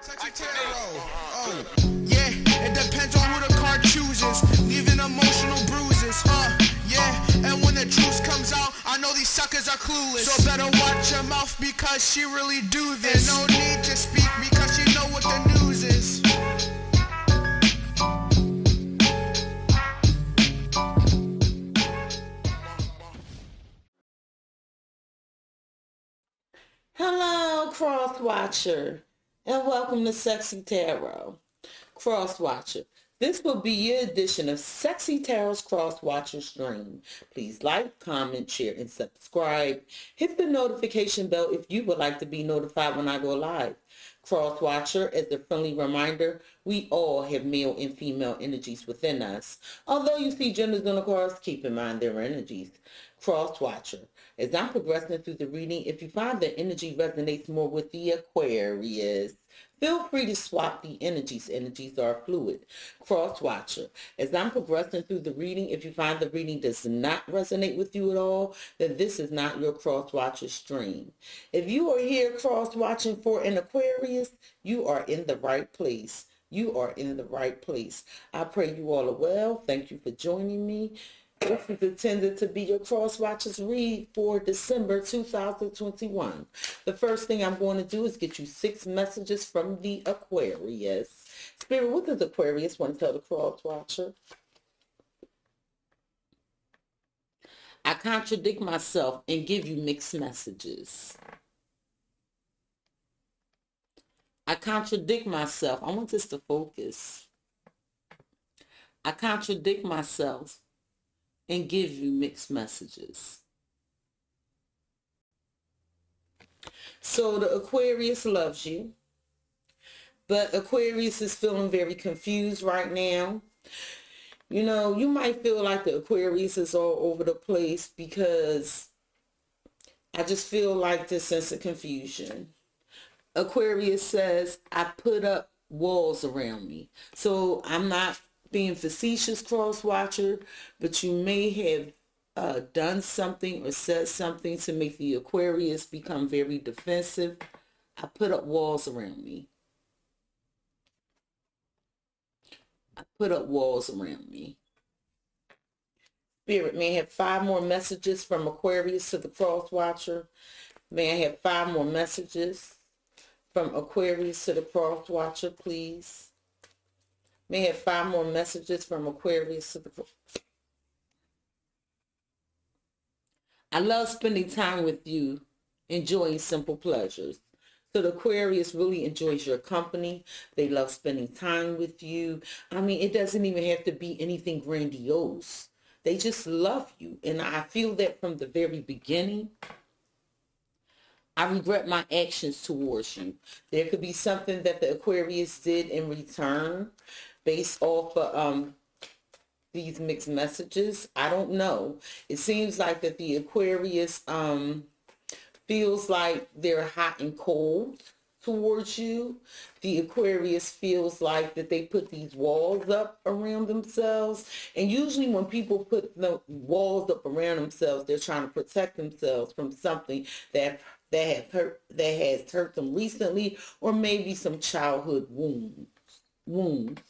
Cexxi Tarot. Oh, yeah, it depends on who the card chooses, leaving emotional bruises, yeah, and when the truth comes out, I know these suckers are clueless, so better watch your mouth because she really do this, and no need to speak because she know what the news is. Hello, Cross Watcher, and welcome to Cexxi Tarot. Cross Watcher, this will be your edition of Cexxi Tarot's Cross Watcher stream. Please like, comment, share, and subscribe. Hit the notification bell if you would like to be notified when I go live. Cross Watcher, as a friendly reminder, we all have male and female energies within us. Although you see genders on the cards, keep in mind their energies. Cross Watcher, as I'm progressing through the reading, if you find that energy resonates more with the Aquarius, feel free to swap the energies. Energies are fluid. Cross Watcher, as I'm progressing through the reading, if you find the reading does not resonate with you at all, then this is not your Cross Watcher stream. If you are here cross watching for an Aquarius, you are in the right place. You are in the right place. I pray you all are well. Thank you for joining me. This is intended to be your Cross Watchers read for December 2021. The first thing I'm going to do is get you 6 messages from the Aquarius. Spirit, what does Aquarius want to tell the Cross Watcher? I contradict myself and give you mixed messages. I contradict myself. I want this to focus. I contradict myself and give you mixed messages. So the Aquarius loves you, but Aquarius is feeling very confused right now. You know, you might feel like the Aquarius is all over the place because I just feel like this sense of confusion. Aquarius says, I put up walls around me. So I'm not being facetious, Cross Watcher, but you may have done something or said something to make the Aquarius become very defensive. I put up walls around me. I put up walls around me. Spirit, may I have 5 more messages from Aquarius to the Cross Watcher? May I have 5 more messages from Aquarius to the Cross Watcher, please? May I have 5 more messages from Aquarius to the... I love spending time with you, enjoying simple pleasures. So the Aquarius really enjoys your company. They love spending time with you. I mean, it doesn't even have to be anything grandiose. They just love you. And I feel that from the very beginning. I regret my actions towards you. There could be something that the Aquarius did in return based off of these mixed messages. I don't know. It seems like that the Aquarius feels like they're hot and cold towards you. The Aquarius feels like that they put these walls up around themselves. And usually when people put the walls up around themselves, they're trying to protect themselves from something that has hurt them recently, or maybe some childhood wounds.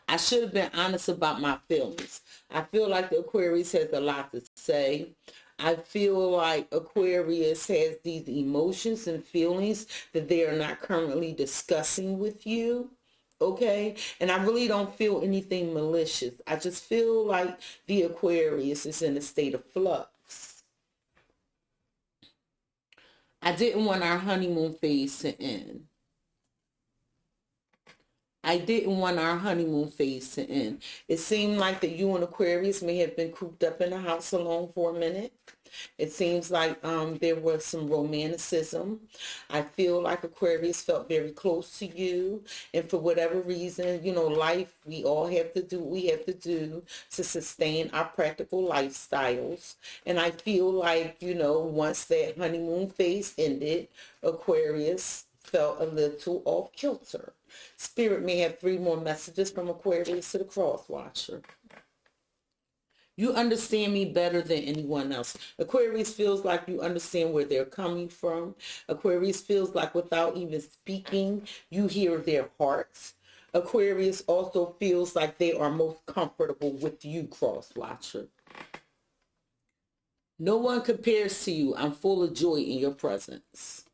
I should have been honest about my feelings. I feel like the Aquarius has a lot to say. I feel like Aquarius has these emotions and feelings that they are not currently discussing with you. Okay? And I really don't feel anything malicious. I just feel like the Aquarius is in a state of flux. I didn't want our honeymoon phase to end. I didn't want our honeymoon phase to end. It seemed like that you and Aquarius may have been cooped up in the house alone for a minute. It seems like there was some romanticism. I feel like Aquarius felt very close to you. And for whatever reason, you know, life, we all have to do what we have to do to sustain our practical lifestyles. And I feel like, you know, once that honeymoon phase ended, Aquarius felt a little off kilter. Spirit may have 3 more messages from Aquarius to the Cross Watcher. You understand me better than anyone else. Aquarius feels like you understand where they're coming from. Aquarius feels like without even speaking, you hear their hearts. Aquarius also feels like they are most comfortable with you, cross watcher. No one compares to you. I'm full of joy in your presence.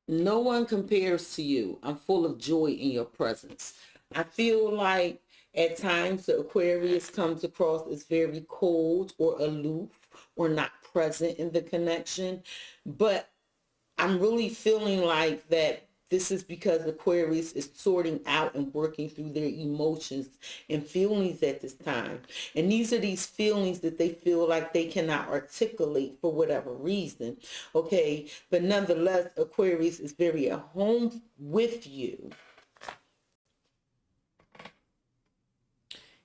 No one compares to you. I'm full of joy in your presence. I feel like at times the Aquarius comes across as very cold or aloof or not present in the connection. But I'm really feeling like that this is because Aquarius is sorting out and working through their emotions and feelings at this time. And these are these feelings that they feel like they cannot articulate for whatever reason. Okay, but nonetheless, Aquarius is very at home with you.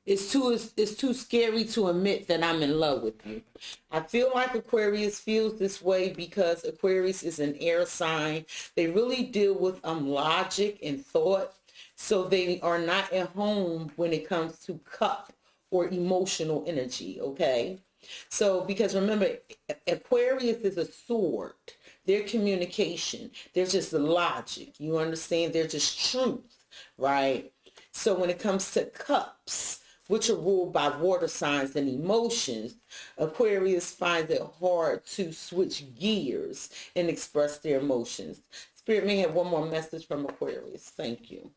It's too scary to admit that I'm in love with you. I feel like Aquarius feels this way because Aquarius is an air sign. They really deal with logic and thought. So they are not at home when it comes to cup or emotional energy, okay? So because remember, Aquarius is a sword. Their communication, they're just logic. You understand? They're just truth, right? So when it comes to cups, which are ruled by water signs and emotions, Aquarius finds it hard to switch gears and express their emotions. Spirit may have one more message from Aquarius. Thank you.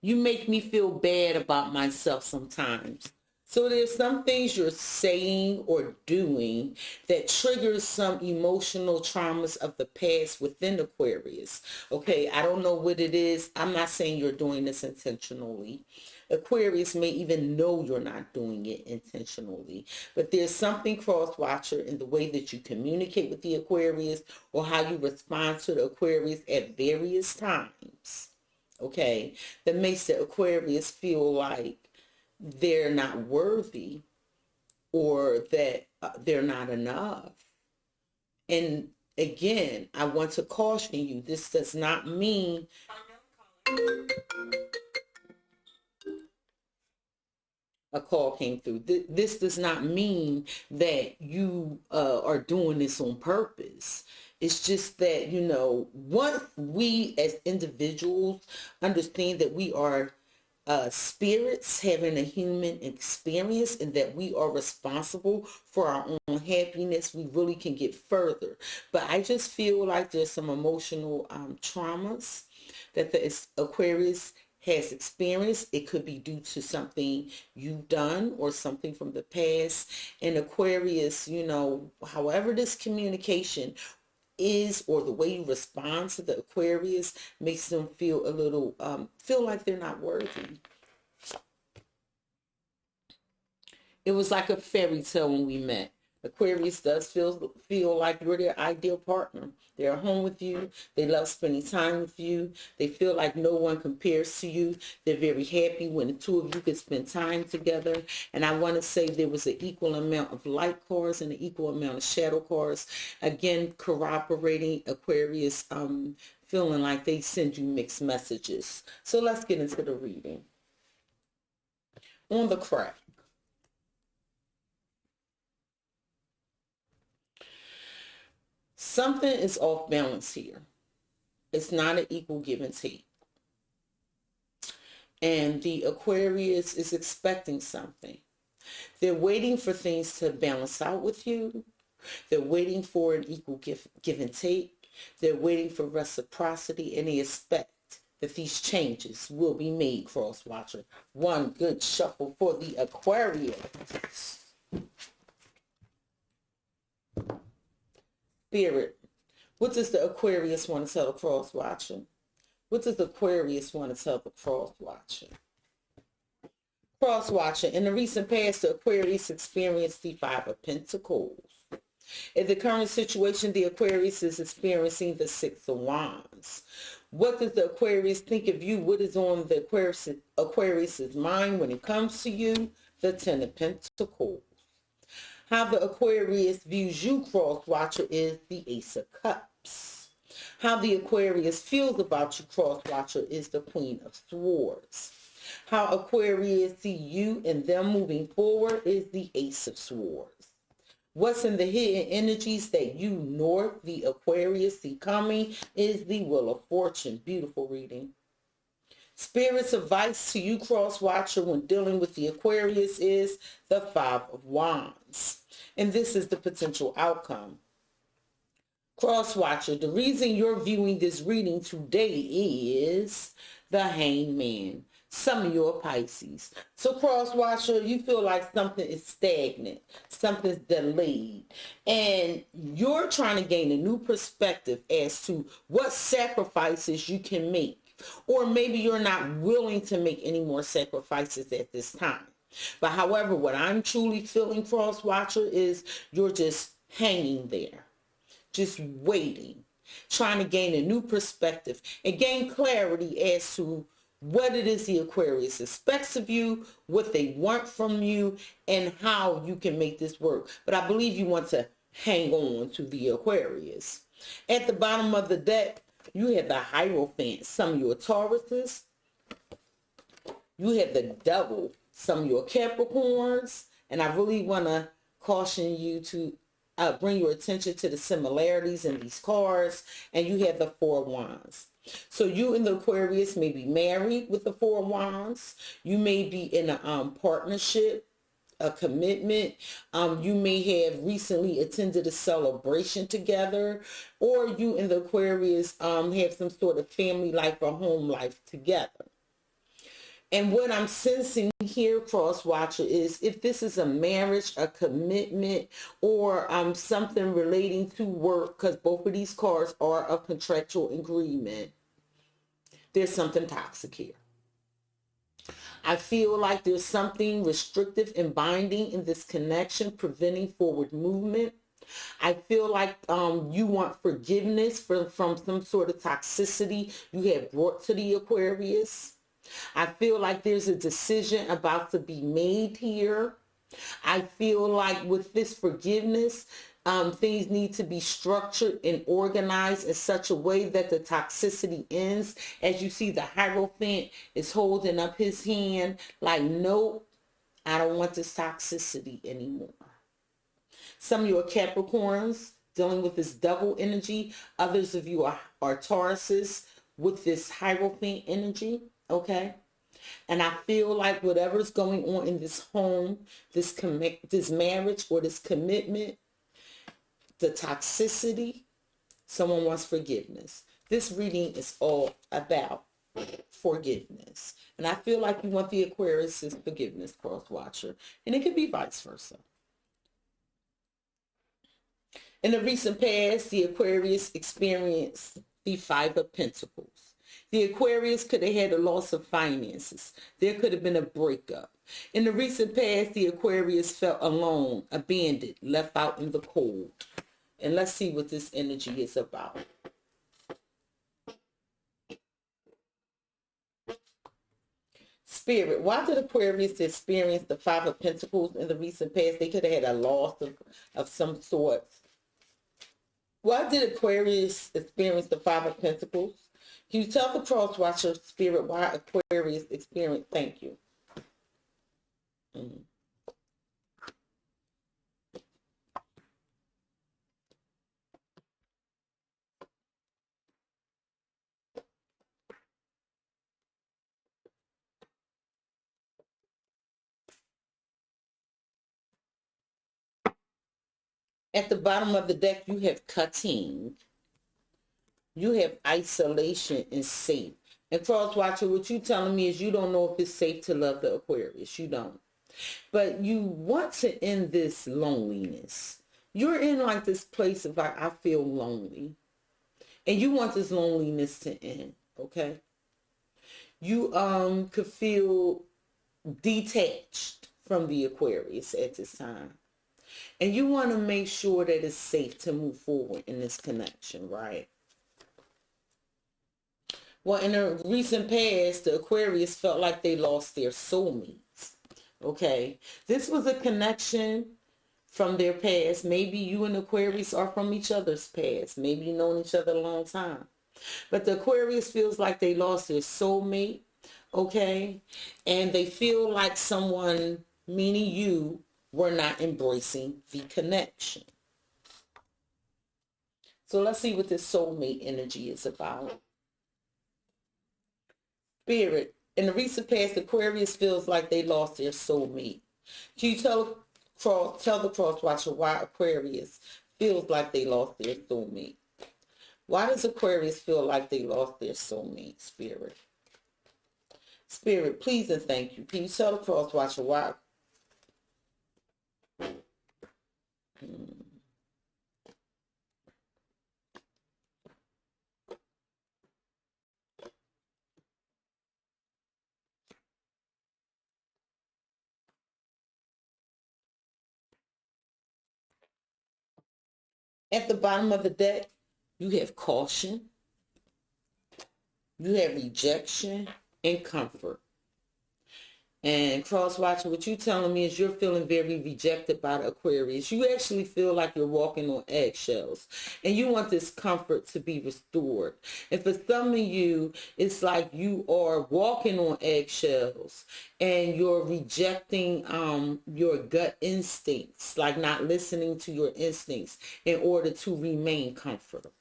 You make me feel bad about myself sometimes. So there's some things you're saying or doing that triggers some emotional traumas of the past within Aquarius. Okay, I don't know what it is. I'm not saying you're doing this intentionally. Aquarius may even know you're not doing it intentionally. But there's something, cross-watcher, in the way that you communicate with the Aquarius or how you respond to the Aquarius at various times. Okay, that makes the Aquarius feel like they're not worthy or that they're not enough. And again, I want to caution you, this does not mean a call came through. This does not mean that you are doing this on purpose. It's just that, you know, once we as individuals understand that we are spirits having a human experience and that we are responsible for our own happiness, we really can get further. But I just feel like there's some emotional traumas that the Aquarius has experienced. It could be due to something you've done or something from the past. And Aquarius, you know, however this communication is or the way you respond to the Aquarius makes them feel a little, feel like they're not worthy. It was like a fairy tale when we met. Aquarius does feel like you're their ideal partner. They're at home with you. They love spending time with you. They feel like no one compares to you. They're very happy when the two of you can spend time together. And I want to say there was an equal amount of light cards and an equal amount of shadow cards. Again, corroborating Aquarius feeling like they send you mixed messages. So let's get into the reading. On the crack. Something is off balance here. It's not an equal give and take. And the Aquarius is expecting something. They're waiting for things to balance out with you. They're waiting for an equal give and take. They're waiting for reciprocity, and they expect that these changes will be made, cross-watcher. One good shuffle for the Aquarius. Spirit, what does the Aquarius want to tell the cross-watcher? What does the Aquarius want to tell the cross-watcher? Cross-watcher, in the recent past, the Aquarius experienced the Five of Pentacles. In the current situation, the Aquarius is experiencing the Six of Wands. What does the Aquarius think of you? What is on the Aquarius's mind when it comes to you? The Ten of Pentacles. How the Aquarius views you, cross watcher, is the Ace of Cups. How the Aquarius feels about you, cross watcher, is the Queen of Swords. How Aquarius see you and them moving forward is the Ace of Swords. What's in the hidden energies that you, North, the Aquarius, see coming is the Wheel of Fortune. Beautiful reading. Spirit's advice to you, cross watcher, when dealing with the Aquarius is the Five of Wands. And this is the potential outcome. Cross watcher, the reason you're viewing this reading today is the Hangman. Some of you are Pisces. So cross watcher, you feel like something is stagnant, something's delayed, and you're trying to gain a new perspective as to what sacrifices you can make. Or maybe you're not willing to make any more sacrifices at this time. But however, what I'm truly feeling, cross watcher, is you're just hanging there, just waiting, trying to gain a new perspective and gain clarity as to what it is the Aquarius expects of you, what they want from you, and how you can make this work. But I believe you want to hang on to the Aquarius. At the bottom of the deck, you have the Hierophant, some of your Tauruses. You have the Devil, some of your Capricorns. And I really want to caution you to bring your attention to the similarities in these cards. And you have the Four of Wands. So you and the Aquarius may be married with the Four of Wands. You may be in a partnership, a commitment. You may have recently attended a celebration together, or you and the Aquarius have some sort of family life or home life together. And what I'm sensing here, cross watcher, is if this is a marriage, a commitment, or something relating to work, because both of these cards are a contractual agreement, there's something toxic here. I feel like there's something restrictive and binding in this connection, preventing forward movement. I feel like you want forgiveness from some sort of toxicity you have brought to the Aquarius. I feel like there's a decision about to be made here. I feel like with this forgiveness, things need to be structured and organized in such a way that the toxicity ends. As you see, the Hierophant is holding up his hand like, nope, I don't want this toxicity anymore. Some of you are Capricorns dealing with this Devil energy. Others of you are Tauruses with this Hierophant energy. Okay. And I feel like whatever's going on in this home, this marriage or this commitment, the toxicity, someone wants forgiveness. This reading is all about forgiveness. And I feel like you want the Aquarius' forgiveness, cross watcher. And it could be vice versa. In the recent past, the Aquarius experienced the Five of Pentacles. The Aquarius could have had a loss of finances. There could have been a breakup. In the recent past, the Aquarius felt alone, abandoned, left out in the cold. And let's see what this energy is about. Spirit, why did Aquarius experience the Five of Pentacles in the recent past? They could have had a loss of some sort. Why did Aquarius experience the Five of Pentacles? Can you tell the cross watcher, Spirit, why Aquarius experienced? Thank you. At the bottom of the deck, you have cutting. You have isolation and safe. And cross watcher, what you telling me is you don't know if it's safe to love the Aquarius. You don't. But you want to end this loneliness. You're in like this place of like, I feel lonely. And you want this loneliness to end. Okay. You could feel detached from the Aquarius at this time. And you want to make sure that it's safe to move forward in this connection, right? Well, in the recent past, the Aquarius felt like they lost their soulmates. Okay. This was a connection from their past. Maybe you and Aquarius are from each other's past. Maybe you've known each other a long time. But the Aquarius feels like they lost their soulmate, okay? And they feel like someone, meaning you, were not embracing the connection. So let's see what this soulmate energy is about. Spirit, in the recent past, Aquarius feels like they lost their soulmate. Can you tell the cross watcher why Aquarius feels like they lost their soulmate? Why does Aquarius feel like they lost their soulmate, Spirit? Spirit, please and thank you. Can you tell the cross watcher why? At the bottom of the deck, you have caution, you have rejection, and comfort. And cross watcher, what you're telling me is you're feeling very rejected by the Aquarius. You actually feel like you're walking on eggshells. And you want this comfort to be restored. And for some of you, it's like you are walking on eggshells and you're rejecting your gut instincts, like not listening to your instincts in order to remain comfortable.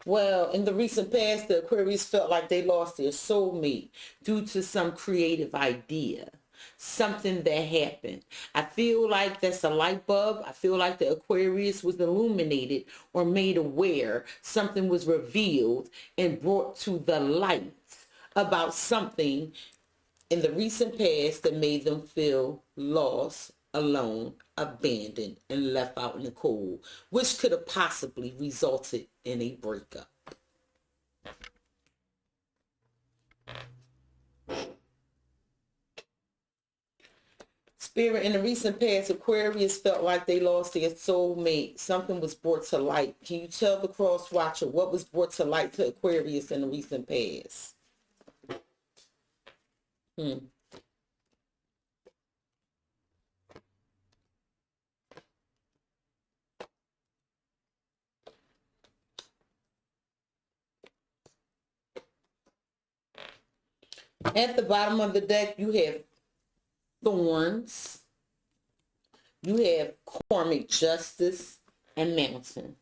Well, in the recent past, the Aquarius felt like they lost their soulmate due to some creative idea, something that happened. I feel like that's a light bulb. I feel like the Aquarius was illuminated or made aware. Something was revealed and brought to the light about something in the recent past that made them feel lost, alone, abandoned, and left out in the cold, which could have possibly resulted in a breakup. Spirit, in the recent past, Aquarius felt like they lost their soulmate. Something was brought to light. Can you tell the cross watcher what was brought to light to Aquarius in the recent past? At the bottom of the deck, you have thorns, you have karmic justice, and mountain.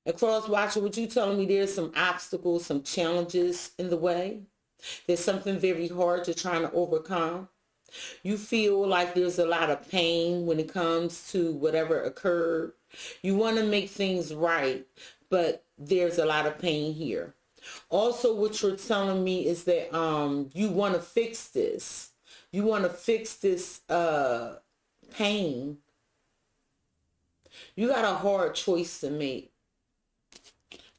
And cross watcher, what you telling me there's some obstacles, some challenges in the way? There's something very hard you're trying to overcome. You feel like there's a lot of pain when it comes to whatever occurred. You want to make things right, but there's a lot of pain here. Also, what you're telling me is that you want to fix this. You want to fix this pain. You got a hard choice to make,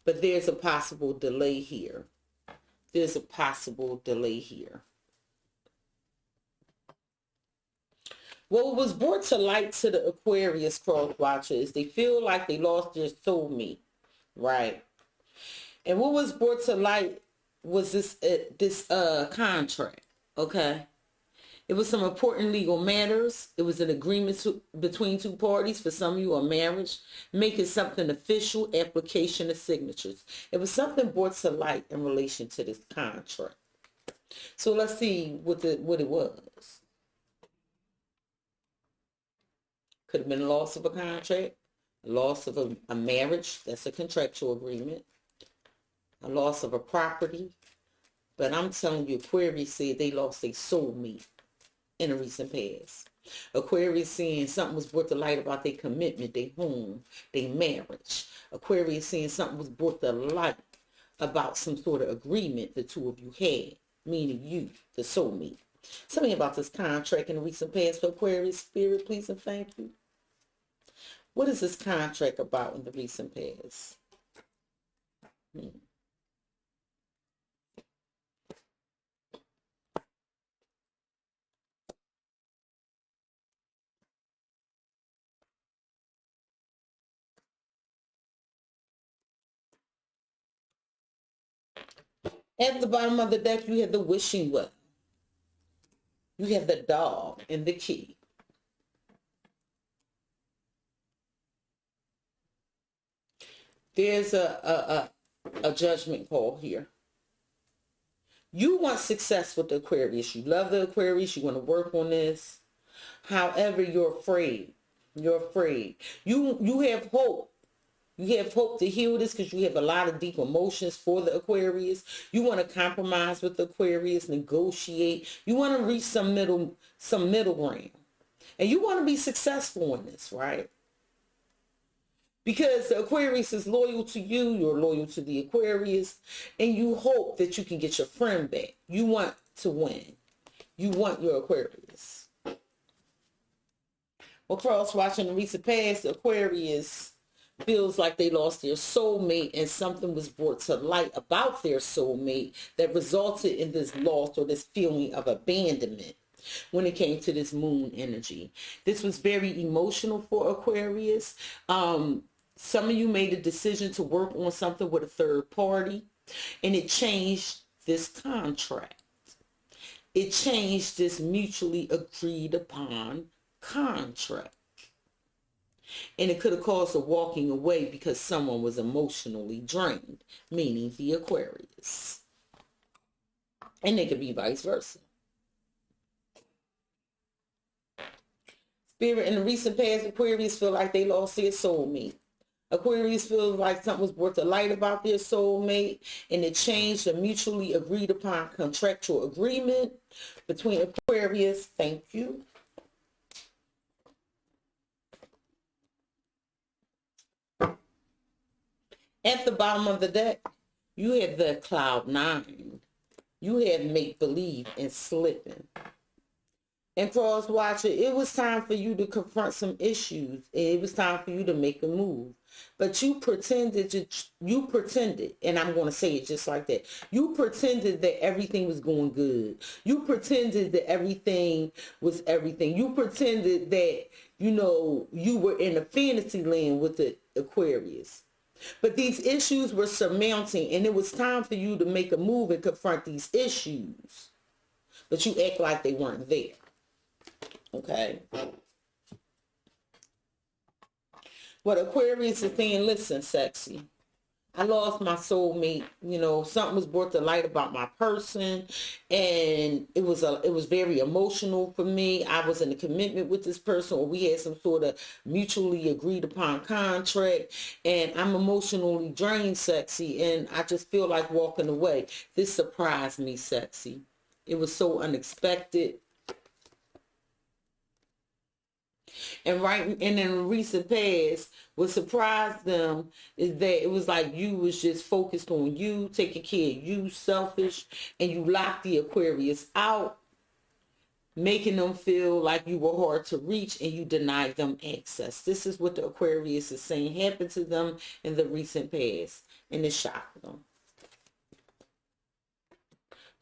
but there's a possible delay here. There's a possible delay here. What was brought to light to the Aquarius cross watcher is they feel like they lost their soulmate, right? And what was brought to light was this contract, okay? It was some important legal matters. It was an agreement between two parties, for some of you, a marriage, making something official, application of signatures. It was something brought to light in relation to this contract. So let's see what it was. Could have been a loss of a contract, a loss of a marriage, that's a contractual agreement, a loss of a property. But I'm telling you, Aquarius said they lost their soulmate in the recent past. Aquarius saying something was brought to light about their commitment, their home, their marriage. Aquarius saying something was brought to light about some sort of agreement the two of you had, meaning you, the soulmate. Tell me about this contract in the recent past for Aquarius. Spirit, please and thank you. What is this contract about in the recent past? At the bottom of the deck, you have the wishing well. You have the dog and the key. There's a judgment call here. You want success with the Aquarius. You love the Aquarius. You want to work on this. However, you're afraid. You're afraid. You have hope. You have hope to heal this because you have a lot of deep emotions for the Aquarius. You want to compromise with the Aquarius, negotiate. You want to reach some middle ground. And you want to be successful in this, right? Because the Aquarius is loyal to you, you're loyal to the Aquarius, and you hope that you can get your friend back. You want to win. You want your Aquarius. Well, cross watching the recent past, the Aquarius feels like they lost their soulmate and something was brought to light about their soulmate that resulted in this loss or this feeling of abandonment when it came to this moon energy. This was very emotional for Aquarius. Some of you made a decision to work on something with a third party, and it changed this contract. It changed this mutually agreed upon contract. And it could have caused a walking away because someone was emotionally drained, meaning the Aquarius. And it could be vice versa. Spirit, in the recent past, Aquarius feel like they lost their soulmate. Aquarius feels like something was brought to light about their soulmate, and it changed a mutually agreed upon contractual agreement between Aquarius. Thank you. At the bottom of the deck, you have the cloud 9. You have make-believe and slipping. And cross watcher, it was time for you to confront some issues. It was time for you to make a move. But you pretended, and I'm going to say it just like that. You pretended that everything was going good. You pretended that everything was everything. You pretended that, you were in a fantasy land with the Aquarius. But these issues were surmounting, and it was time for you to make a move and confront these issues. But you act like they weren't there. Okay. What Aquarius is saying, listen, Cexxi, I lost my soulmate. Something was brought to light about my person, and it was very emotional for me. I was in a commitment with this person, or we had some sort of mutually agreed upon contract, and I'm emotionally drained, Cexxi, and I just feel like walking away. This surprised me, Cexxi. It was so unexpected. And in the recent past, what surprised them is that it was like you was just focused on you, taking care of you, selfish, and you locked the Aquarius out, making them feel like you were hard to reach, and you denied them access. This is what the Aquarius is saying happened to them in the recent past, and it shocked them.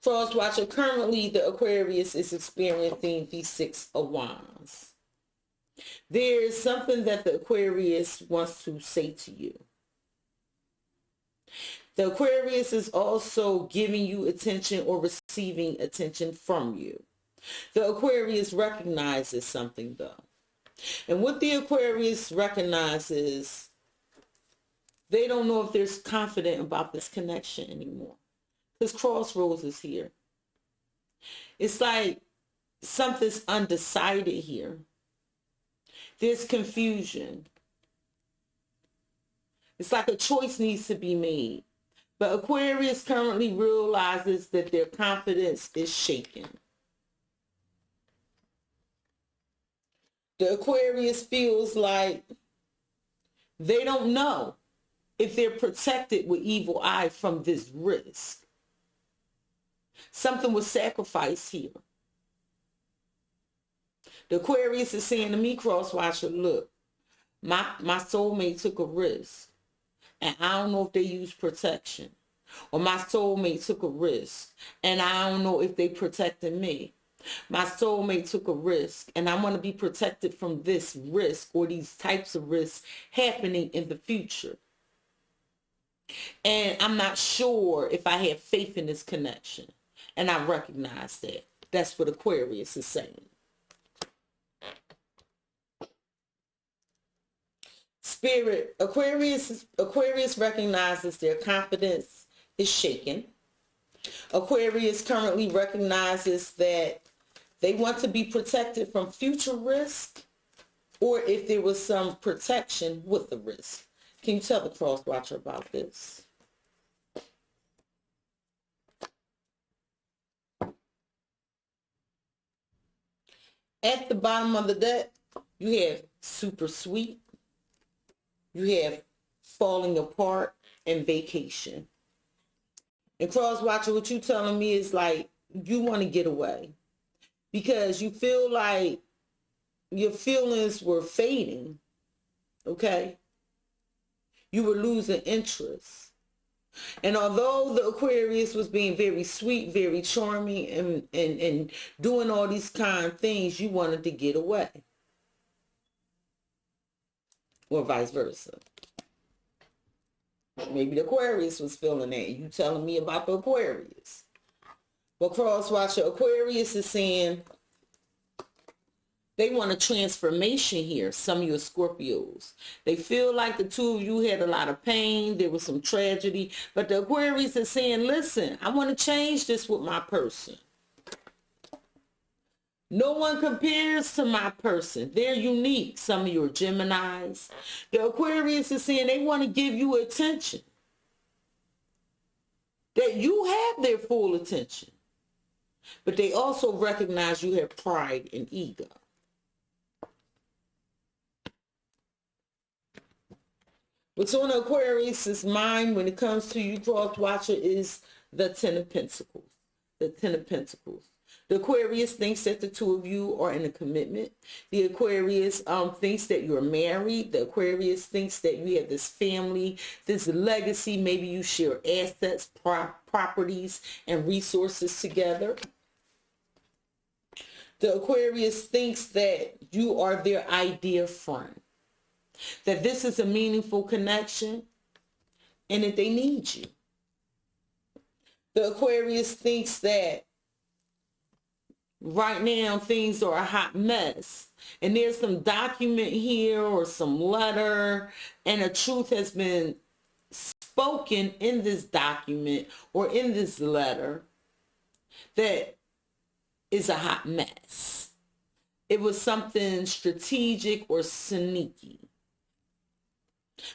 Cross watcher, currently the Aquarius is experiencing the 6 of Wands. There is something that the Aquarius wants to say to you. The Aquarius is also giving you attention or receiving attention from you. The Aquarius recognizes something, though. And what the Aquarius recognizes, they don't know if they're confident about this connection anymore. Because crossroads is here. It's like something's undecided here. There's confusion. It's like a choice needs to be made. But Aquarius currently realizes that their confidence is shaken. The Aquarius feels like they don't know if they're protected with evil eye from this risk. Something was sacrificed here. The Aquarius is saying to me, crosswatcher, look, my soulmate took a risk, and I don't know if they use protection. Or my soulmate took a risk, and I don't know if they protected me. My soulmate took a risk, and I want to be protected from this risk or these types of risks happening in the future. And I'm not sure if I have faith in this connection. And I recognize that. That's what Aquarius is saying. Spirit, Aquarius recognizes their confidence is shaken. Aquarius currently recognizes that they want to be protected from future risk, or if there was some protection with the risk. Can you tell the cross watcher about this? At the bottom of the deck, you have super sweet, you have falling apart, and vacation. And cross watcher, what you telling me is like, you want to get away because you feel like your feelings were fading, okay? You were losing interest. And although the Aquarius was being very sweet, very charming, and doing all these kind things, you wanted to get away. Or vice versa. Maybe the Aquarius was feeling that. You telling me about the Aquarius. But cross-watcher, Aquarius is saying they want a transformation here, some of your Scorpios. They feel like the two of you had a lot of pain. There was some tragedy. But the Aquarius is saying, listen, I want to change this with my person. No one compares to my person. They're unique. Some of your Geminis. The Aquarius is saying they want to give you attention. That you have their full attention. But they also recognize you have pride and ego. What's on Aquarius's mind when it comes to you, cross watcher, is the Ten of Pentacles. The Ten of Pentacles. The Aquarius thinks that the two of you are in a commitment. The Aquarius thinks that you're married. The Aquarius thinks that you have this family, this legacy. Maybe you share assets, properties, and resources together. The Aquarius thinks that you are their ideal friend. That this is a meaningful connection and that they need you. The Aquarius thinks that right now things are a hot mess and there's some document here or some letter and a truth has been spoken in this document or in this letter that is a hot mess. It was something strategic or sneaky.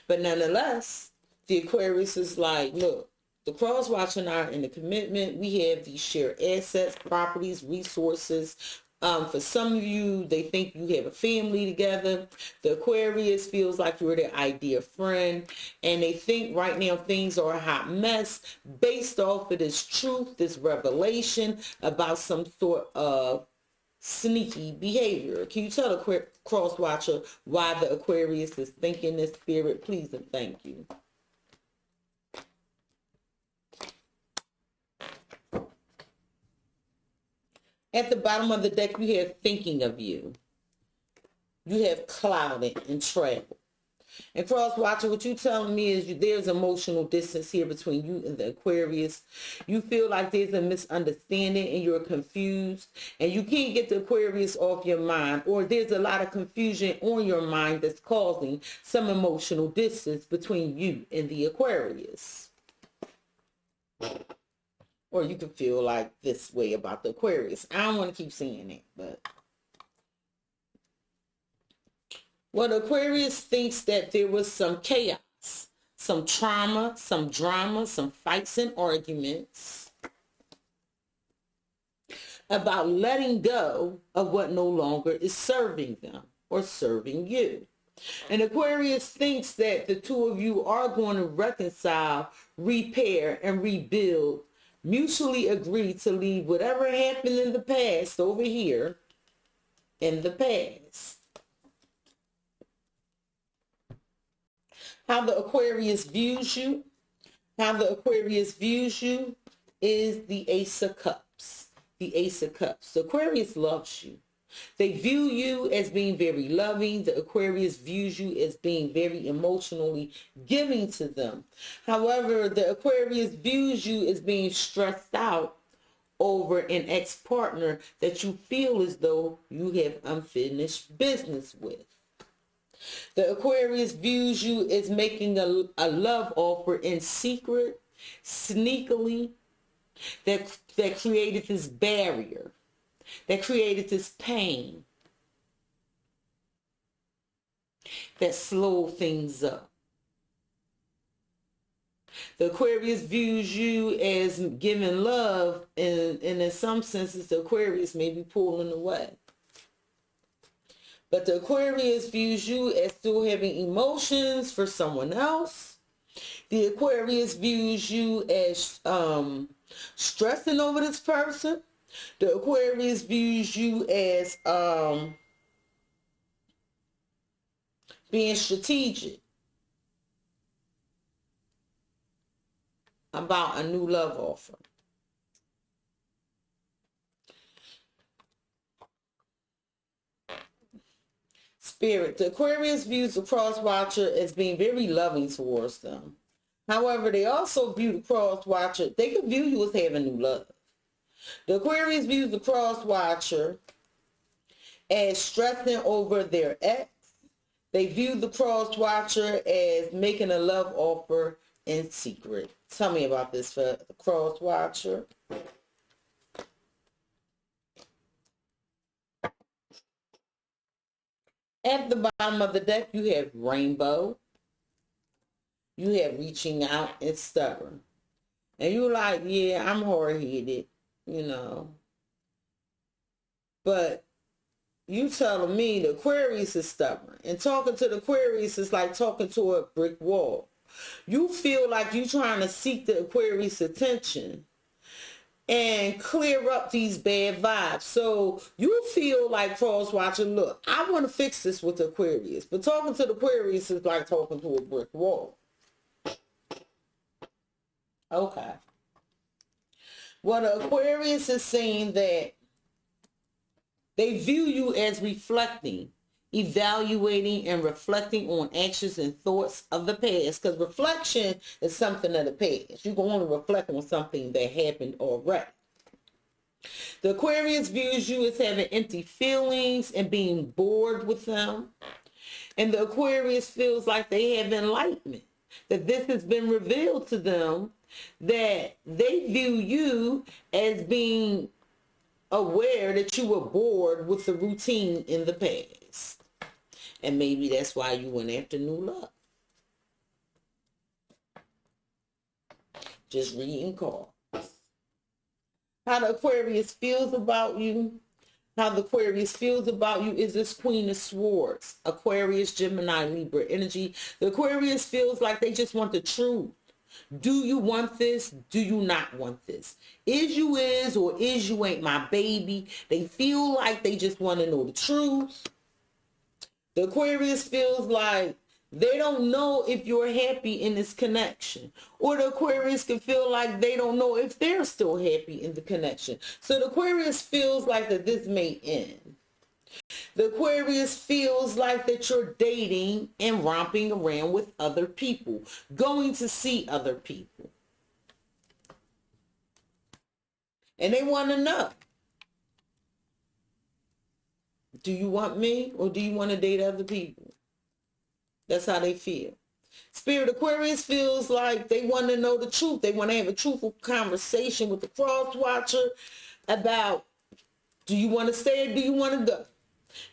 But nonetheless, the Aquarius is like, look, the cross watcher and I are in a commitment. We have these shared assets, properties, resources. For some of you, they think you have a family together. The Aquarius feels like you're their ideal friend. And they think right now things are a hot mess based off of this truth, this revelation about some sort of sneaky behavior. Can you tell the cross watcher why the Aquarius is thinking this, spirit? Please and thank you. At the bottom of the deck, you have thinking of you. You have clouded and travel. And cross watcher, what you telling me is there's emotional distance here between you and the Aquarius. You feel like there's a misunderstanding and you're confused and you can't get the Aquarius off your mind, or there's a lot of confusion on your mind that's causing some emotional distance between you and the Aquarius. Or you can feel like this way about the Aquarius. I don't want to keep saying it, but well, Aquarius thinks that there was some chaos, some trauma, some drama, some fights and arguments about letting go of what no longer is serving them or serving you. And Aquarius thinks that the two of you are going to reconcile, repair, and rebuild, mutually agree to leave whatever happened in the past over here in the past. How the Aquarius views you. How the Aquarius views you is the Ace of Cups. The Ace of Cups. The Aquarius loves you. They view you as being very loving. The Aquarius views you as being very emotionally giving to them. However, the Aquarius views you as being stressed out over an ex-partner that you feel as though you have unfinished business with. The Aquarius views you as making a love offer in secret, sneakily, that created this barrier, that created this pain, that slowed things up. The Aquarius views you as giving love, and in some senses, the Aquarius may be pulling away. But the Aquarius views you as still having emotions for someone else. The Aquarius views you as stressing over this person. The Aquarius views you as being strategic about a new love offer. Spirit, the Aquarius views the cross watcher as being very loving towards them. However, they also view the cross watcher, they could view you as having new love. The Aquarius views the cross watcher as stressing over their ex. They view the cross watcher as making a love offer in secret. Tell me about this for the cross watcher. At the bottom of the deck, you have rainbow. You have reaching out and stubborn. And you're like, yeah, I'm hard-headed, you know. But you telling me the Aquarius is stubborn. And talking to the Aquarius is like talking to a brick wall. You feel like you're trying to seek the Aquarius' attention and clear up these bad vibes. So you feel like cross watching, look, I want to fix this with the Aquarius. But talking to the Aquarius is like talking to a brick wall. Okay. Well, the Aquarius is saying that they view you as reflecting, evaluating, and reflecting on actions and thoughts of the past. Because reflection is something of the past. You can only reflect on something that happened already. The Aquarius views you as having empty feelings and being bored with them. And the Aquarius feels like they have enlightenment, that this has been revealed to them, that they view you as being aware that you were bored with the routine in the past. And maybe that's why you went after new love. Just reading cards. How the Aquarius feels about you. How the Aquarius feels about you is this Queen of Swords. Aquarius, Gemini, Libra energy. The Aquarius feels like they just want the truth. Do you want this? Do you not want this? Is you is or is you ain't my baby? They feel like they just want to know the truth. The Aquarius feels like they don't know if you're happy in this connection. Or the Aquarius can feel like they don't know if they're still happy in the connection. So the Aquarius feels like that this may end. The Aquarius feels like that you're dating and romping around with other people, going to see other people. And they want to know, do you want me or do you want to date other people? That's how they feel. Spirit Aquarius feels like they want to know the truth. They want to have a truthful conversation with the cross watcher about, do you want to stay or do you want to go?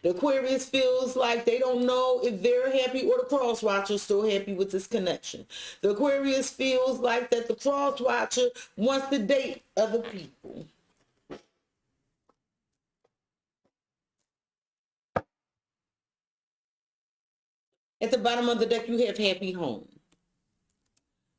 The Aquarius feels like they don't know if they're happy or the cross watcher is still happy with this connection. The Aquarius feels like that the cross watcher wants to date other people. At the bottom of the deck, you have happy home.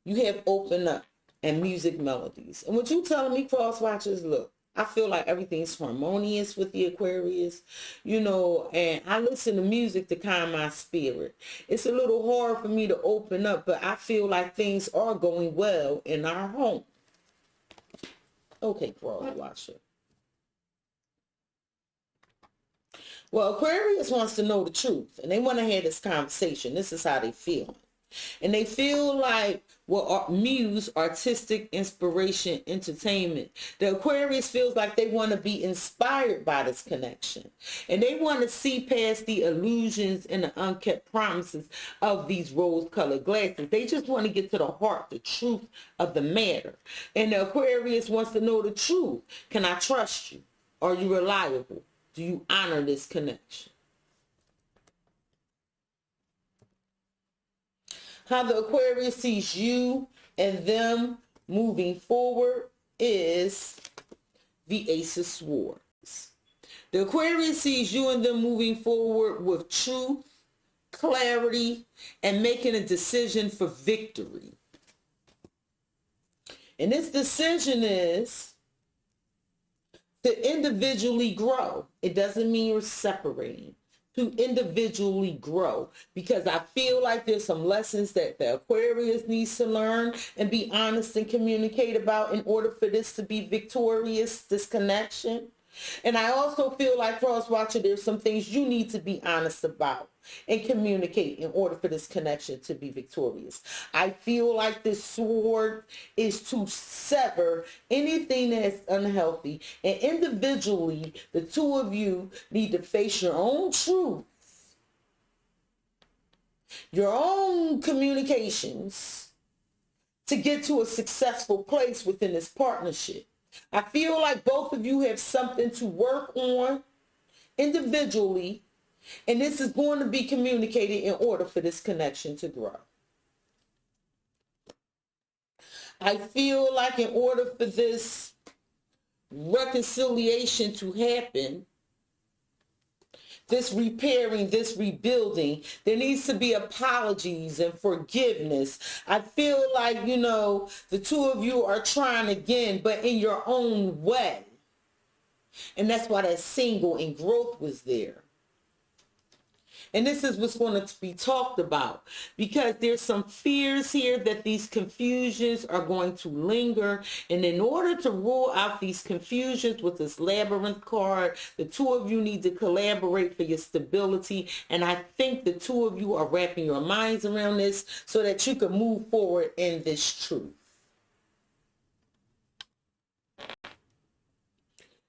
You have open up and music melodies. And what you telling me, cross watchers, look, I feel like everything's harmonious with the Aquarius, you know, and I listen to music to calm my spirit. It's a little hard for me to open up, but I feel like things are going well in our home. Okay, cross watcher. Well, Aquarius wants to know the truth, and they want to have this conversation. This is how they feel. And they feel like muse, artistic, inspiration, entertainment. The Aquarius feels like they want to be inspired by this connection. And they want to see past the illusions and the unkept promises of these rose-colored glasses. They just want to get to the heart, the truth of the matter. And the Aquarius wants to know the truth. Can I trust you? Are you reliable? Do you honor this connection? How the Aquarius sees you and them moving forward is the Ace of Swords. The Aquarius sees you and them moving forward with truth, clarity, and making a decision for victory. And this decision is to individually grow. It doesn't mean you're separating. To individually grow, because I feel like there's some lessons that the Aquarius needs to learn and be honest and communicate about in order for this to be victorious, this connection. And I also feel like, Cross Watcher, there's some things you need to be honest about and communicate in order for this connection to be victorious. I feel like this sword is to sever anything that's unhealthy. And individually, the two of you need to face your own truth, your own communications to get to a successful place within this partnership. I feel like both of you have something to work on individually, and this is going to be communicated in order for this connection to grow. I feel like in order for this reconciliation to happen, this repairing, this rebuilding, there needs to be apologies and forgiveness. I feel like, you know, the two of you are trying again, but in your own way. And that's why that single and growth was there. And this is what's going to be talked about, because there's some fears here that these confusions are going to linger. And in order to rule out these confusions with this labyrinth card, the two of you need to collaborate for your stability. And I think the two of you are wrapping your minds around this so that you can move forward in this truth.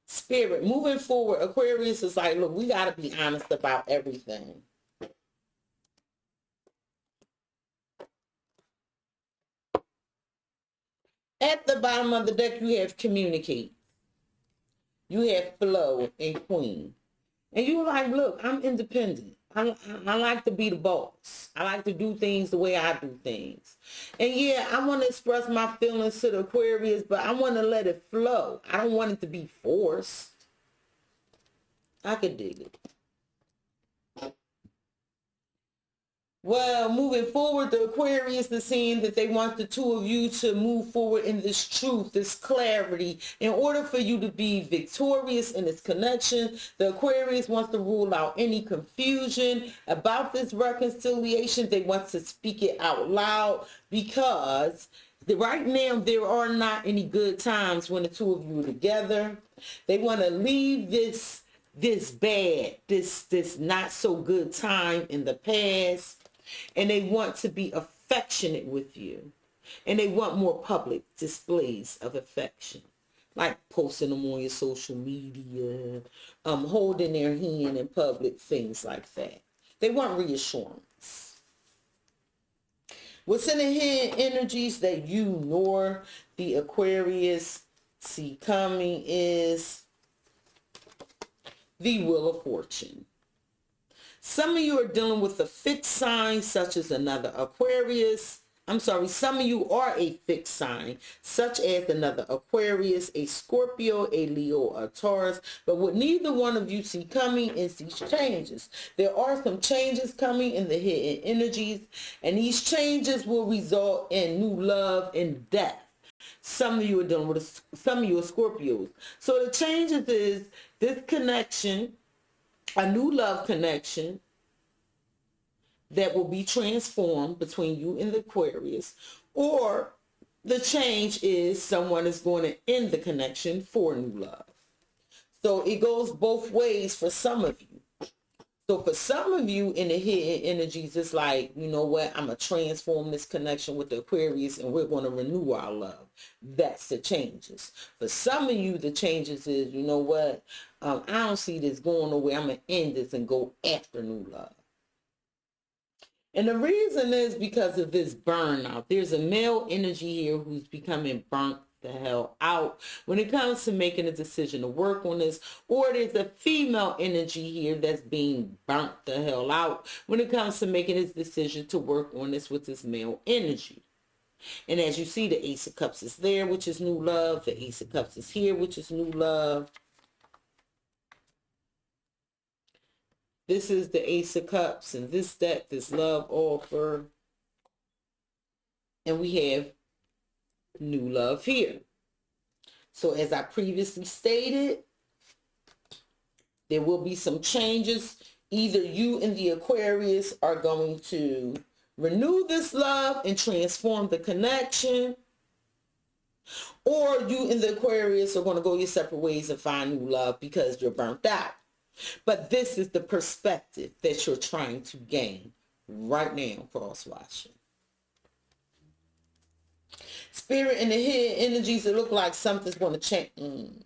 Spirit, moving forward, Aquarius is like, look, we got to be honest about everything. At the bottom of the deck, you have communicate. You have flow and queen. And you're like, look, I'm independent. I like to be the boss. I like to do things the way I do things. And yeah, I want to express my feelings to the Aquarius, but I want to let it flow. I don't want it to be forced. I could dig it. Well, moving forward, the Aquarius is saying that they want the two of you to move forward in this truth, this clarity. In order for you to be victorious in this connection, the Aquarius wants to rule out any confusion about this reconciliation. They want to speak it out loud, because right now there are not any good times when the two of you are together. They want to leave this bad, this not so good time in the past. And they want to be affectionate with you. And they want more public displays of affection. Like posting them on your social media, holding their hand in public, things like that. They want reassurance. What's in the hidden energies that you nor the Aquarius see coming is the Wheel of Fortune. Some of you are dealing with a fixed sign, such as another Aquarius. Some of you are a fixed sign, such as another Aquarius, a Scorpio, a Leo, or Taurus. But what neither one of you see coming is these changes. There are some changes coming in the hidden energies, and these changes will result in new love and death. Some of you are dealing with, some of you are Scorpios. So the changes is this connection, a new love connection that will be transformed between you and the Aquarius, or the change is someone is going to end the connection for new love. So it goes both ways for some of you. So for some of you in the hidden energies, it's like, you know what, I'm going to transform this connection with the Aquarius and we're going to renew our love. That's the changes. For some of you, the changes is, you know what, I don't see this going nowhere. I'm going to end this and go after new love. And the reason is because of this burnout. There's a male energy here who's becoming burnt the hell out when it comes to making a decision to work on this, or there's a female energy here that's being burnt the hell out when it comes to making this decision to work on this with this male energy. And as you see, the Ace of Cups is there, which is new love. The Ace of Cups is here, which is new love. This is the Ace of Cups, and this deck, this love offer. And we have new love here. So as I previously stated, there will be some changes. Either you and the Aquarius are going to renew this love and transform the connection, or you and the Aquarius are going to go your separate ways and find new love because you're burnt out. But this is the perspective that you're trying to gain right now, cross-watching. Spirit and the hidden energies, it look like something's going to change.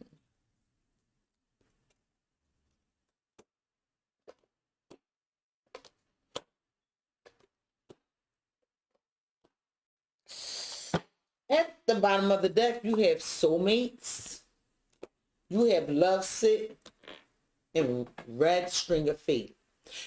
At the bottom of the deck, you have soulmates. You have lovesick and red string of fate.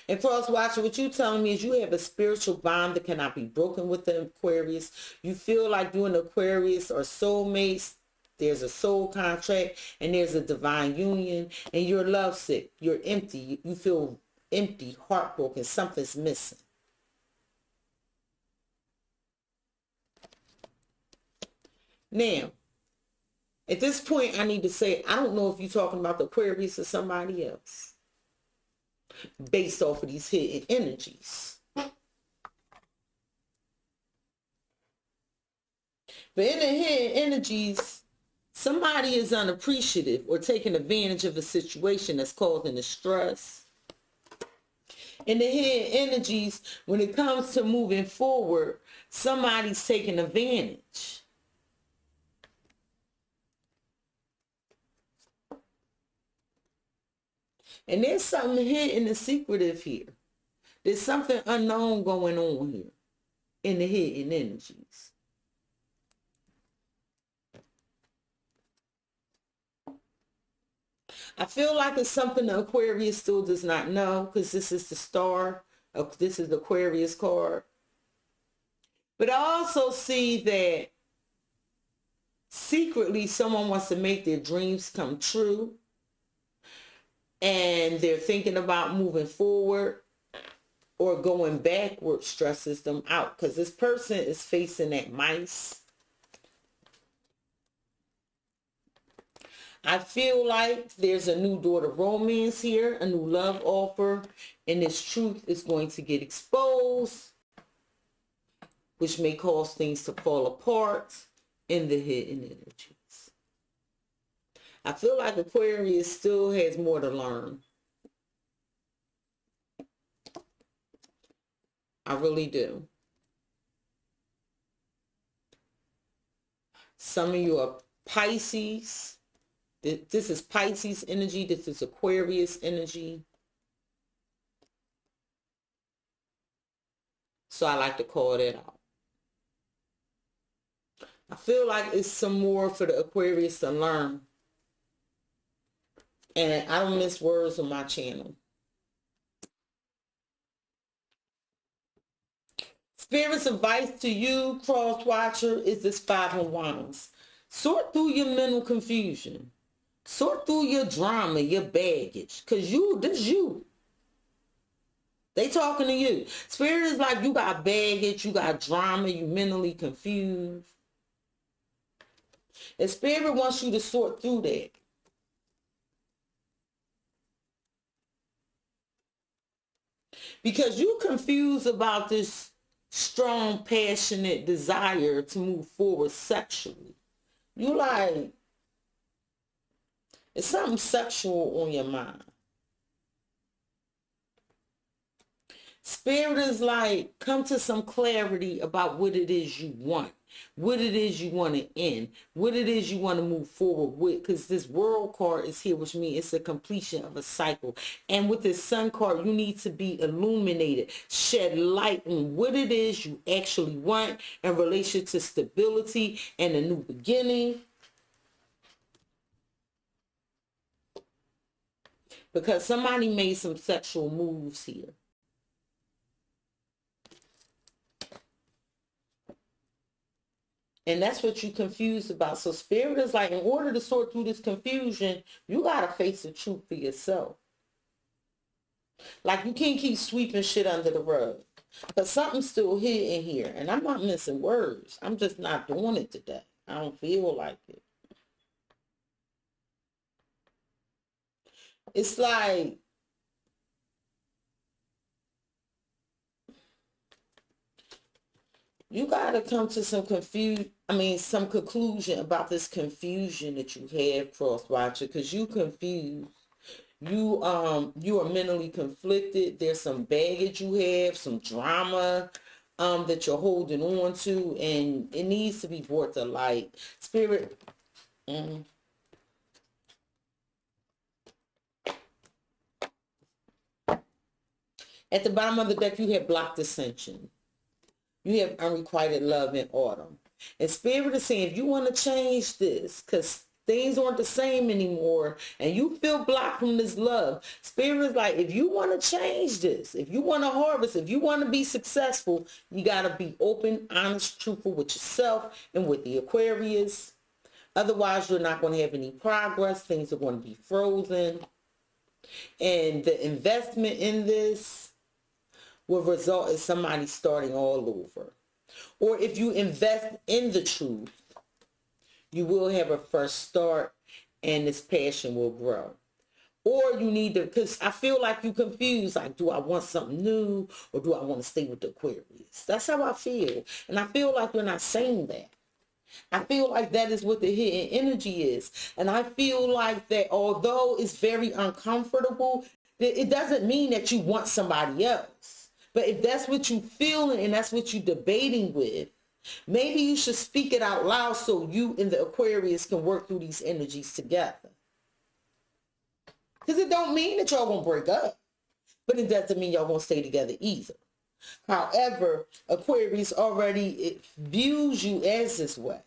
And cross-watcher, what you telling me is you have a spiritual bond that cannot be broken with the Aquarius. You feel like you and the Aquarius are soulmates. There's a soul contract and there's a divine union, and you're lovesick. You're empty. You feel empty, heartbroken. Something's missing. Now, at this point, I need to say, I don't know if you're talking about the Aquarius or somebody else based off of these hidden energies. But in the hidden energies, somebody is unappreciative or taking advantage of a situation that's causing the stress. In the hidden energies, when it comes to moving forward, somebody's taking advantage. And there's something hidden and secretive here. There's something unknown going on here in the hidden energies. I feel like it's something the Aquarius still does not know, because this is the star. This is the Aquarius card. But I also see that secretly someone wants to make their dreams come true. And they're thinking about moving forward or going backward stresses them out, because this person is facing that mice. I feel like there's a new door to romance here, a new love offer, and this truth is going to get exposed, which may cause things to fall apart in the hidden energies. I feel like Aquarius still has more to learn. I really do. Some of you are Pisces. This is Pisces energy. This is Aquarius energy. So I like to call that out. I feel like it's some more for the Aquarius to learn. And I don't miss words on my channel. Spirit's advice to you, cross-watcher, is this Five of Wands. Sort through your mental confusion. Sort through your drama, your baggage. Because this is you. They talking to you. Spirit is like, you got baggage, you got drama, you mentally confused. And Spirit wants you to sort through that. Because you're confused about this strong, passionate desire to move forward sexually. You like, it's something sexual on your mind. Spirit is like, come to some clarity about what it is you want, what it is you want to end, what it is you want to move forward with, because this world card is here, which means it's a completion of a cycle. And with this sun card, you need to be illuminated, shed light on what it is you actually want in relation to stability and a new beginning. Because somebody made some sexual moves here. And that's what you're confused about. So Spirit is like, in order to sort through this confusion, you got to face the truth for yourself. Like, you can't keep sweeping shit under the rug. But something's still hidden here. And I'm not missing words. I'm just not doing it today. I don't feel like it. It's like, you got to come to some some conclusion about this confusion that you have, cross watcher, because you confused. You are mentally conflicted. There's some baggage you have, some drama that you're holding on to, and it needs to be brought to light. Spirit. At the bottom of the deck, you have blocked ascension. You have unrequited love in autumn. And Spirit is saying, if you want to change this, because things aren't the same anymore, and you feel blocked from this love, Spirit is like, if you want to change this, if you want to harvest, if you want to be successful, you got to be open, honest, truthful with yourself and with the Aquarius. Otherwise, you're not going to have any progress. Things are going to be frozen. And the investment in this will result in somebody starting all over. Or if you invest in the truth, you will have a fresh start and this passion will grow. Or you need to, because I feel like you're confused, like, do I want something new or do I want to stay with the Aquarius? That's how I feel. And I feel like you're not saying that. I feel like that is what the hidden energy is. And I feel like that although it's very uncomfortable, it doesn't mean that you want somebody else. But if that's what you feel and that's what you're debating with, maybe you should speak it out loud so you and the Aquarius can work through these energies together. Because it don't mean that y'all gonna break up, but it doesn't mean y'all gonna stay together either. However, Aquarius already views you as this way.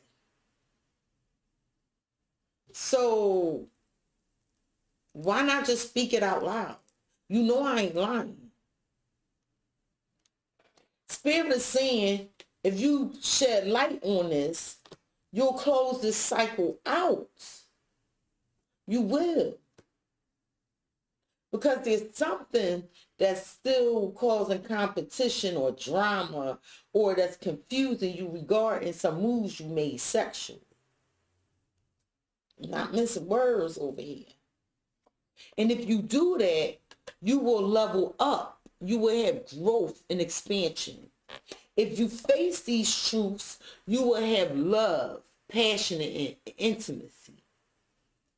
So why not just speak it out loud? You know I ain't lying. Spirit is saying, if you shed light on this, you'll close this cycle out. You will. Because there's something that's still causing competition or drama, or that's confusing you regarding some moves you made sexually. Not missing words over here. And if you do that, you will level up. You will have growth and expansion. If you face these truths, you will have love, passion, and intimacy.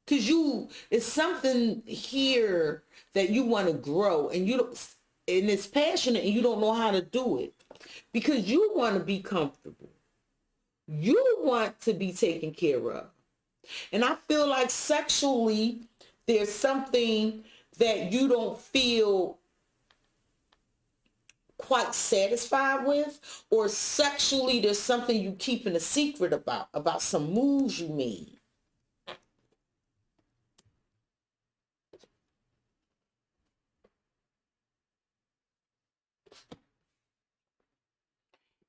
Because it's something here that you want to grow, and it's passionate, and you don't know how to do it. Because you want to be comfortable. You want to be taken care of. And I feel like sexually, there's something that you don't feel quite satisfied with, or sexually there's something you keeping a secret about some moves you made.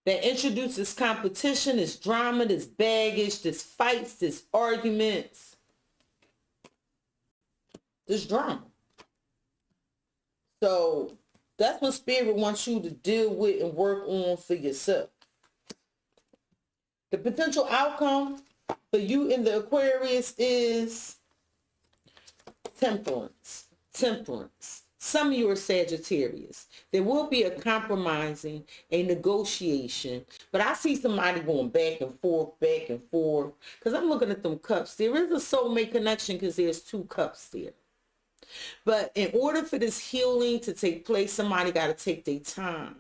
That introduces competition, this drama, this baggage, this fights, this arguments, this drama. So that's what Spirit wants you to deal with and work on for yourself. The potential outcome for you in the Aquarius is temperance. Temperance. Some of you are Sagittarius. There will be a compromising, a negotiation. But I see somebody going back and forth, back and forth. Because I'm looking at them cups. There is a soulmate connection because there's two cups there. But in order for this healing to take place, somebody got to take their time.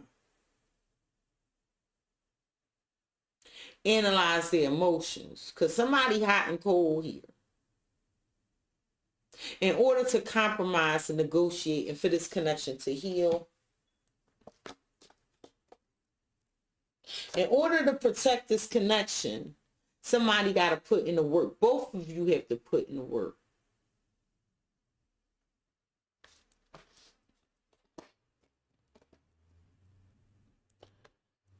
Analyze their emotions. Because somebody hot and cold here. In order to compromise and negotiate and for this connection to heal, in order to protect this connection, somebody got to put in the work. Both of you have to put in the work.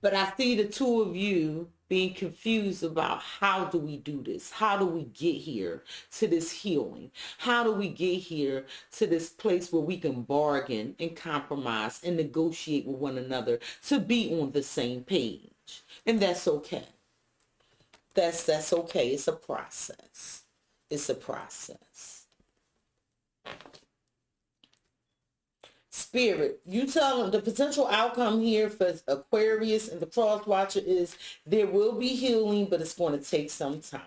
But I see the two of you being confused about how do we do this? How do we get here to this healing? How do we get here to this place where we can bargain and compromise and negotiate with one another to be on the same page? And that's okay. That's okay. It's a process. It's a process. Spirit, you tell them the potential outcome here for Aquarius and the cross watcher is there will be healing, but it's going to take some time.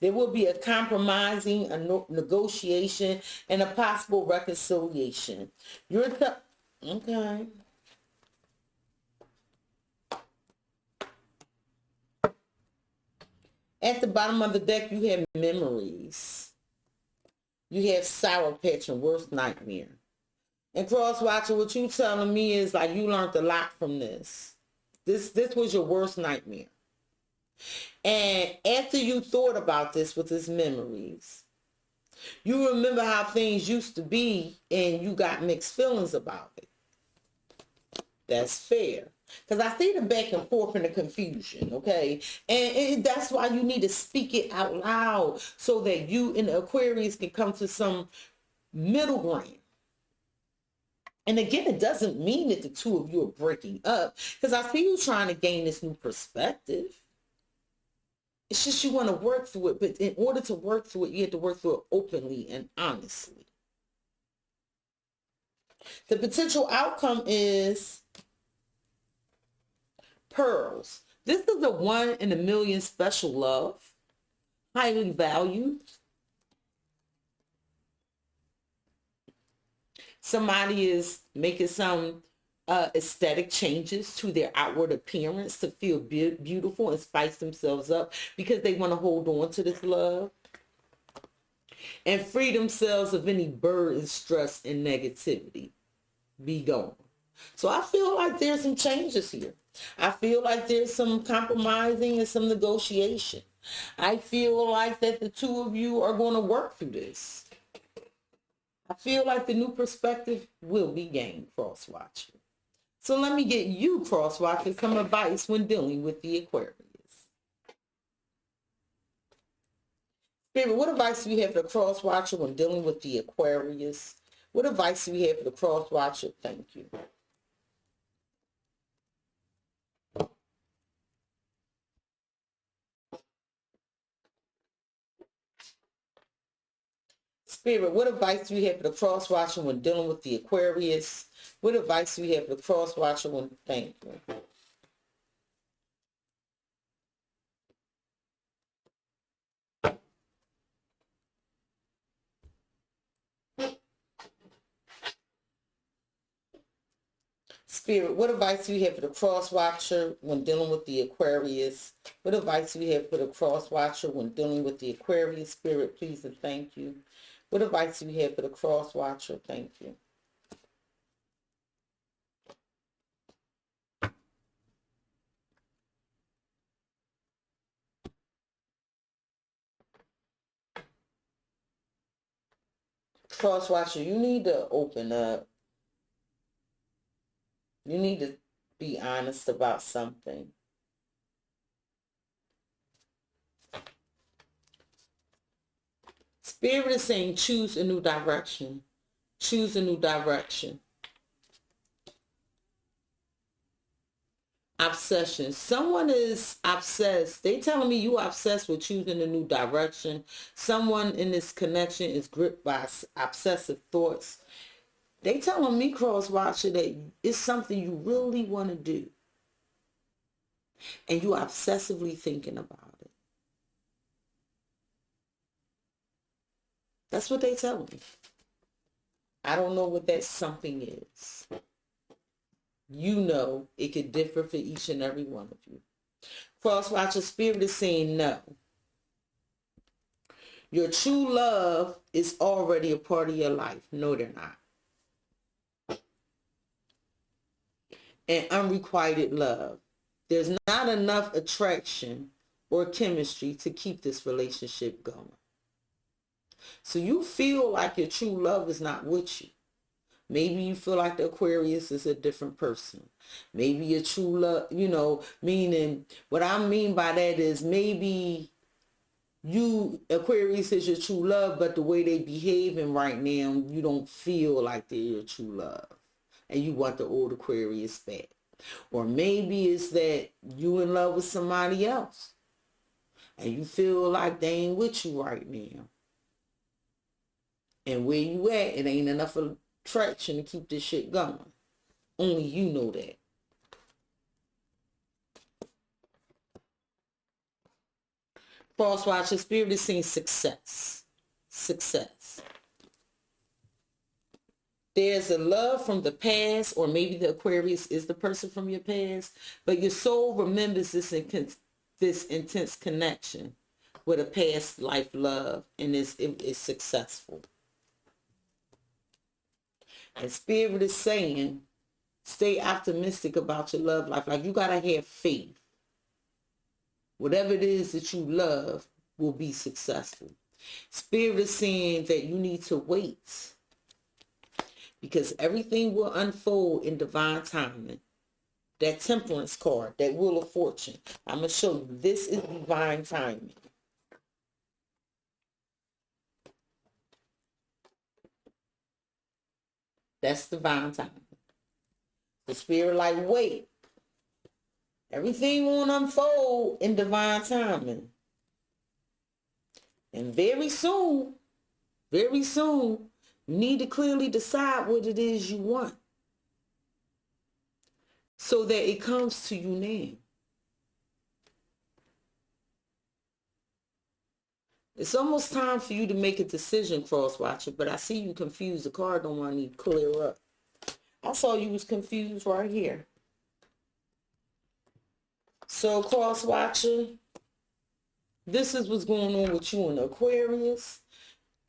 There will be a compromising, a negotiation, and a possible reconciliation. Okay. At the bottom of the deck, you have memories. You have Sour Patch and Worst Nightmare. And cross watcher, what you telling me is like you learned a lot from this. This was your worst nightmare. And after you thought about this with his memories, you remember how things used to be and you got mixed feelings about it. That's fair. Because I see the back and forth and the confusion, okay? And that's why you need to speak it out loud so that you and the Aquarius can come to some middle ground. And again, it doesn't mean that the two of you are breaking up, because I see you trying to gain this new perspective. It's just you want to work through it, but in order to work through it, you have to work through it openly and honestly. The potential outcome is pearls. This is a 1 in a million special love, highly valued. Somebody is making some aesthetic changes to their outward appearance to feel beautiful and spice themselves up because they want to hold on to this love and free themselves of any burden, stress, and negativity. Be gone. So I feel like there's some changes here. I feel like there's some compromising and some negotiation. I feel like that the two of you are going to work through this. I feel like the new perspective will be gained, cross watcher. So let me get you, cross watcher, some advice when dealing with the Aquarius. Spirit, what advice do you have for the cross watcher when dealing with the Aquarius? What advice do you have for the cross watcher? Thank you. Spirit, what advice do you have for the cross watcher when dealing with the Aquarius? What advice do you have for the cross watcher when... Thank you. Spirit, what advice do you have for the cross watcher when dealing with the Aquarius? What advice do you have for the cross watcher when dealing with the Aquarius? Spirit, please and thank you. What advice do you have for the cross watcher? Thank you. Cross watcher, you need to open up. You need to be honest about something. Spirit is saying choose a new direction. Choose a new direction. Obsession. Someone is obsessed. They telling me you are obsessed with choosing a new direction. Someone in this connection is gripped by obsessive thoughts. They telling me, cross watcher, that it's something you really want to do. And you are obsessively thinking about it. That's what they tell me. I don't know what that something is. You know, it could differ for each and every one of you. Crosswatcher Spirit is saying no. Your true love is already a part of your life. No, they're not. And unrequited love. There's not enough attraction or chemistry to keep this relationship going. So you feel like your true love is not with you. Maybe you feel like the Aquarius is a different person. Maybe your true love, you know, meaning, what I mean by that is maybe you, Aquarius is your true love, but the way they behaving right now, you don't feel like they're your true love. And you want the old Aquarius back. Or maybe it's that you in love with somebody else. And you feel like they ain't with you right now. And where you at, it ain't enough attraction to keep this shit going. Only you know that. Crosswatcher Spirit is saying success. Success. There's a love from the past, or maybe the Aquarius is the person from your past, but your soul remembers this intense connection with a past life love, and it's successful. And Spirit is saying, stay optimistic about your love life. Like, you got to have faith. Whatever it is that you love will be successful. Spirit is saying that you need to wait, because everything will unfold in divine timing. That Temperance card, that Wheel of Fortune, I'm going to show you. This is divine timing. That's divine timing. The Spirit like, wait. Everything won't unfold in divine timing. And very soon, you need to clearly decide what it is you want, so that it comes to you now. It's almost time for you to make a decision, Crosswatcher, but I see you confused. The card don't want to clear up. I saw you was confused right here. So, Crosswatcher, this is what's going on with you in Aquarius.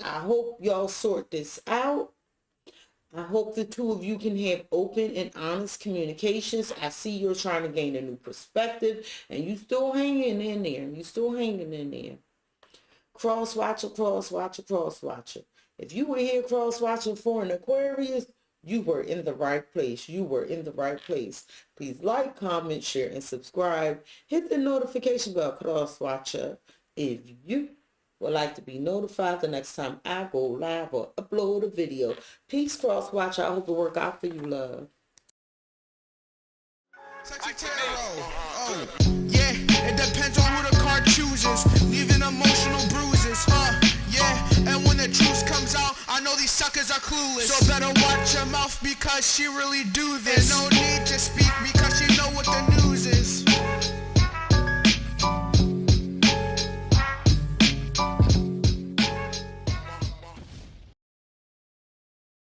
I hope y'all sort this out. I hope the two of you can have open and honest communications. I see you're trying to gain a new perspective, and you still hanging in there. You still hanging in there. Crosswatcher, Crosswatcher, Crosswatcher. If you were here, Crosswatcher, for an Aquarius, you were in the right place. You were in the right place. Please like, comment, share, and subscribe. Hit the notification bell, Crosswatcher, if you would like to be notified the next time I go live or upload a video. Peace, Crosswatcher. I hope it work out for you, love. Oh, yeah, it depends on who the card chooses, leaving emotional bruises, yeah, and when the truth comes out, I know these suckers are clueless, so better watch your mouth, because she really do this, and no need to speak, because she know what the news